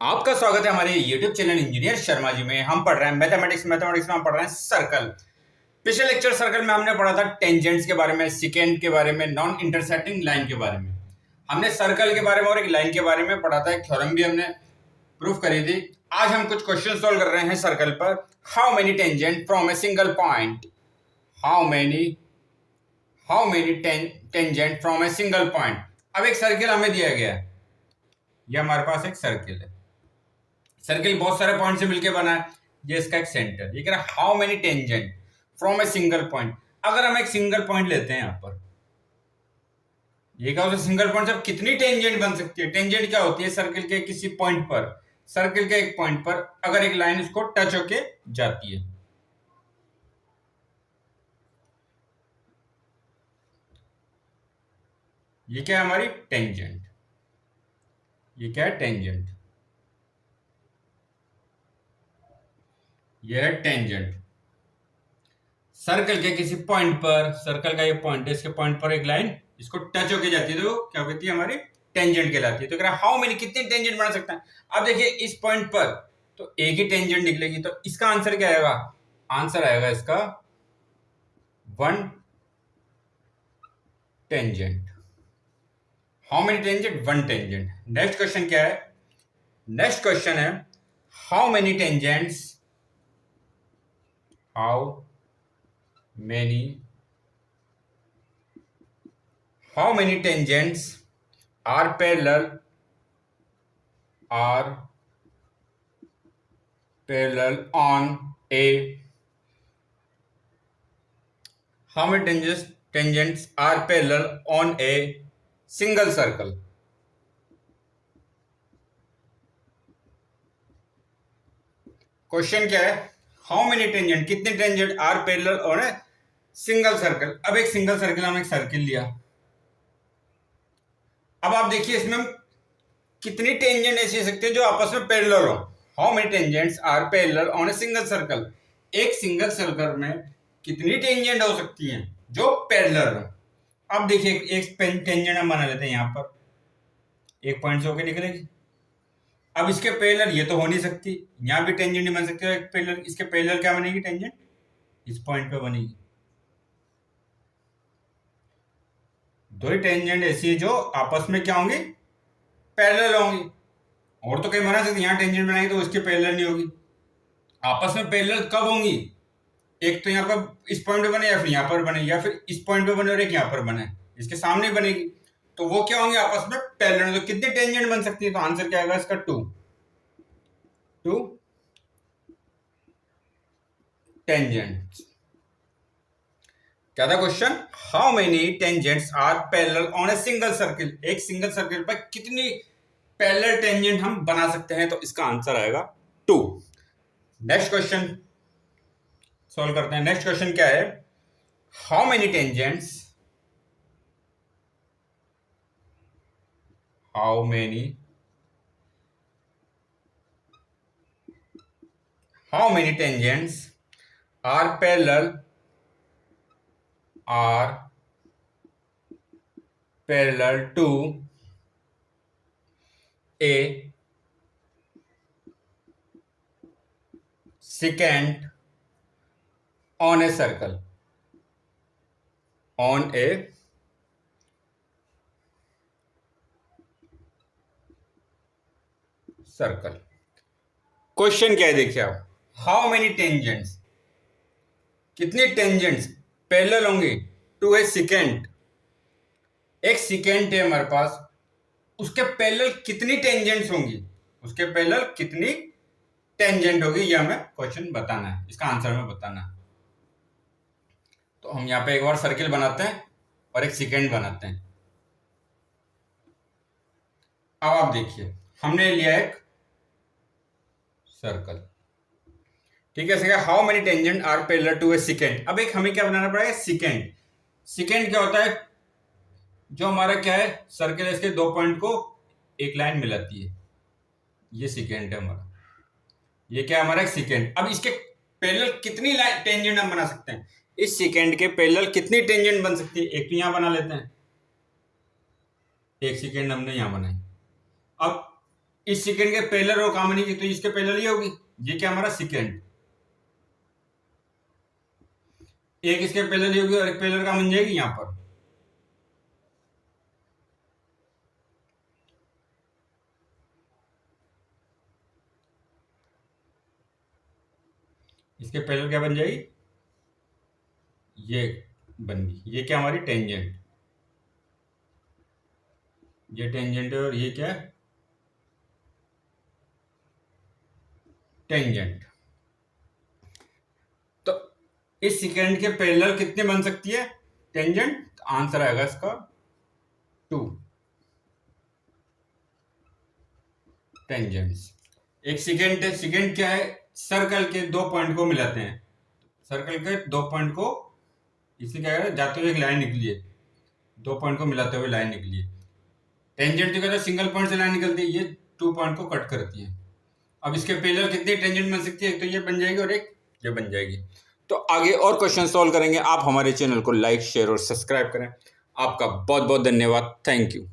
आपका स्वागत है हमारे YouTube channel engineer Sharma ji में। हम पढ़ रहे हैं मैथमेटिक्स में हम पढ़ रहे हैं सर्कल। पिछले लेक्चर सर्कल में हमने पढ़ा था टेंजेंट्स के बारे में, सिकेंड के बारे में, नॉन इंटरसेक्टिंग लाइन के बारे में। हमने सर्कल के बारे में और एक लाइन के बारे में पढ़ा था, एक थ्योरम भी हमने प्रूफ करी थी। आज हम कुछ क्वेश्चन सॉल्व कर रहे हैं सर्कल पर। How many tangent from a single point, how many tangent from a single point. अब एक सर्किल हमें दिया गया है, यह हमारे पास एक सर्किल है। सर्किल बहुत सारे पॉइंट से मिलकर बना है, ये इसका एक सेंटर। ये कह रहा है how many tangent from a single point. अगर हम एक सिंगल पॉइंट लेते हैं यहां पर, ये क्या होता है, सिंगल पॉइंट से कितनी टेंजेंट बन सकती है। टेंजेंट क्या होती है, सर्किल के किसी पॉइंट पर, सर्किल के एक पॉइंट पर अगर एक लाइन उसको टच होके जाती है। ये क्या है हमारी टेंजेंट, ये क्या है टेंजेंट, यह है टेंजेंट। सर्कल के किसी पॉइंट पर, सर्कल का ये पॉइंट है, इसके पॉइंट पर एक लाइन इसको टच होके जाती है तो क्या कहती है, हमारी टेंजेंट कहलाती है। तो कह रहा है हाउ मेनी, कितनी टेंजेंट बना सकता है। अब देखिए इस पॉइंट पर तो एक ही टेंजेंट निकलेगी, तो इसका आंसर क्या आएगा, आंसर आएगा इसका 1 tangent. How many tangent, 1 tangent. Next question क्या है, नेक्स्ट क्वेश्चन है how many tangents, how many tangents are parallel on a, how many tangents are parallel on a single circle। Question क्या है, how many tangent, कितने tangent are parallel on a single circle. अब एक single circle, हम एक circle लिया। अब आप देखिए इसमें हम कितनी टेंजेंट ऐसी हो सकती है जो आपस में पैरेलल हो। How many tangents are parallel on a single circle. एक सिंगल सर्कल में कितनी टेंजेंट हो सकती हैं जो पैरेलल हो। अब देखिए एक टेंजेंट हम बना लेते हैं, यहां पर एक पॉइंट से होकर निकलेगी। अब इसके पैरेलल ये तो हो नहीं सकती, यहां भी टेंजेंट नहीं बन सकती। एक पैरेलल, इसके पैरेलल क्या बनेगी, टेंजेंट इस पॉइंट पे बनेगी। दो ही टेंजेंट ऐसी है जो आपस में क्या होंगी, पैरेलल होंगी। और तो कहीं बना सकती, यहां टेंजेंट बनाएंगे तो उसके पैरेलल नहीं होगी। आपस में पैरेलल कब होंगी, एक तो यहाँ पर इस पॉइंट पे बने, या फिर यहाँ पर बने, या फिर इस पॉइंट पे बने और एक यहाँ पर बने, इसके सामने बनेगी। तो वो क्या होंगे, आपस में पैरेलल। तो कितनी टेंजेंट बन सकती है, तो आंसर क्या आएगा इसका 2 टेंजेंट। क्या था question, how many tangents are parallel on a single circle. एक सिंगल सर्किल पर कितनी पैरेलल टेंजेंट हम बना सकते हैं, तो इसका आंसर आएगा 2। नेक्स्ट क्वेश्चन सॉल्व करते हैं। नेक्स्ट क्वेश्चन क्या है, how many tangents, how many tangents are parallel to a secant on a circle, on a circle. Question क्या है देखिए आप, हाउ मेनी टेंजेंट्स, कितनी टेंजेंट्स पैरेलल होंगी टू ए सेकेंड। एक सेकेंड है हमारे पास, उसके पैरेलल कितनी टेंजेंट्स होंगी, उसके पैरेलल कितनी टेंजेंट होगी, ये हमें क्वेश्चन बताना है, इसका आंसर हमें बताना है। तो हम यहां पे एक बार सर्किल बनाते हैं और एक सेकेंड बनाते हैं। अब आप देखिए हमने लिया एक सर्कल, ठीक है। How many tangent are parallel to a secant. अब एक हमें क्या बनाना पड़ेगा, सेकेंड। सेकेंड क्या होता है, जो हमारा क्या है सर्कल है, इसके 2 पॉइंट को एक लाइन मिलाती है, ये सेकेंड है हमारा। ये क्या है हमारा एक सेकेंड। अब इसके पैरेलल कितनी टेंजेंट हम बना सकते हैं, इस सेकेंड के पैरेलल कितनी टेंजेंट बन सकती है। एक तो यहां बना लेते हैं, एक सेकेंड हमने यहां बनाई। अब इस सेकेंड के पैरेलल रो कॉमन है तो इसके पैरेलल ही होगी। ये क्या हमारा सेकेंड, एक इसके पैरेलल ही होगी और एक पैरेलल कॉमन जाएगी यहां पर। इसके पैरेलल क्या बन जाएगी, ये बन गई। ये क्या हमारी टेंजेंट, ये टेंजेंट है और ये क्या है, टेंजेंट। तो इस सेकेंड के पैरेलल कितने बन सकती है टेंजेंट, आंसर आएगा इसका 2 टेंजेंट्स। एक सेकेंड है, सेकेंड क्या है, सर्कल के 2 पॉइंट को मिलाते हैं। सर्कल के 2 पॉइंट को, इससे क्या है, जाते हुए एक लाइन निकली है, 2 पॉइंट को मिलाते हुए लाइन निकली है। टेंजेंट तो कहता है सिंगल पॉइंट से लाइन निकलती है, ये 2 पॉइंट को कट करती है। अब इसके पैरेलल कितनी टेंजेंट बन सकती है, एक तो ये बन जाएगी और एक ये बन जाएगी। तो आगे और क्वेश्चन सॉल्व करेंगे। आप हमारे चैनल को लाइक, शेयर और सब्सक्राइब करें। आपका बहुत बहुत धन्यवाद। Thank you.